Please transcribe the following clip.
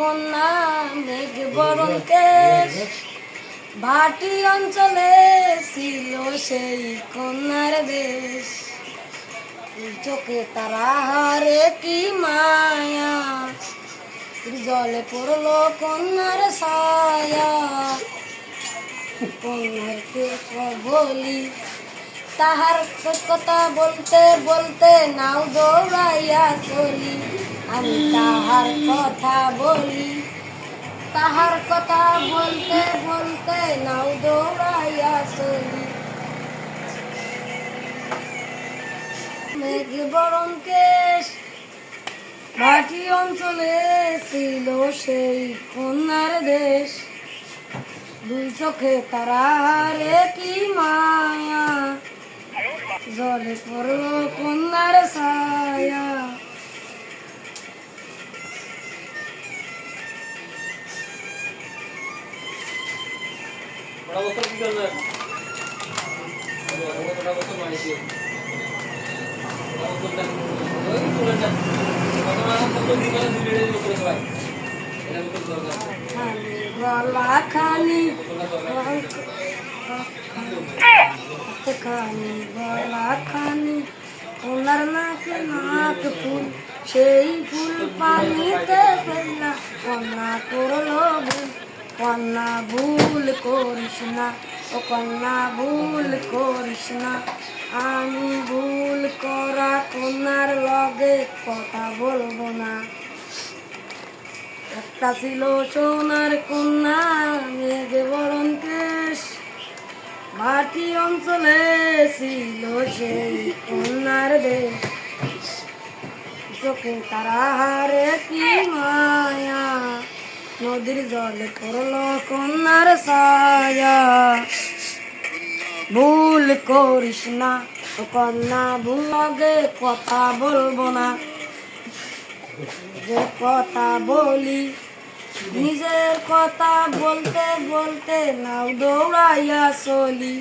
কন্যা মেঘ বরণ কেশ, ভাটি অঞ্চলে ছিল সেই কন্যার দেশ। চোখে তারা হারে কি মায়া, জলে পড়লো কন্যার ছায়া। কন্যাকে বলি তাহার কথা বলতে বলতে নাও দৌড়াইয়া চলি। আমি তাহার কথা বলি, তাহার কথা বলতে বলতে নাও দৌড়াইয়া চলি। মেঘ বরণ কেশ, ভাটি অঞ্চলে ছিল সেই কন্যার দেশ। দুই চোখে তারা রে কি মায়া, জলে পড়লো কন্যার ছায়া। গলা খানি খানি গলা খানি, ওনার নাকে নাক ফুল, সেই ফুল পানিতে ফেললা। কন্যা করলো ভুল, কন্যা ভুল করিস না, ও কন্যা ভুল করিস না। আমি ভুল করা কন্যার লগে কথা বলবো না। একটা ছিল সোনার কন্যা মেঘ বরণ কেশ, ভাটি অঞ্চলে ছিল সেই কন্যার দেশ। চোখে তারা হারে কি মায়া, নদীর জলে পড়লো কন্যার ছায়া। ভুল করিস না, ও কন্যা ভুল লগে কথা বলবো না। যে কথা বলি নিজের কথা বলতে বলতে নাও দৌড়াইয়া চলি।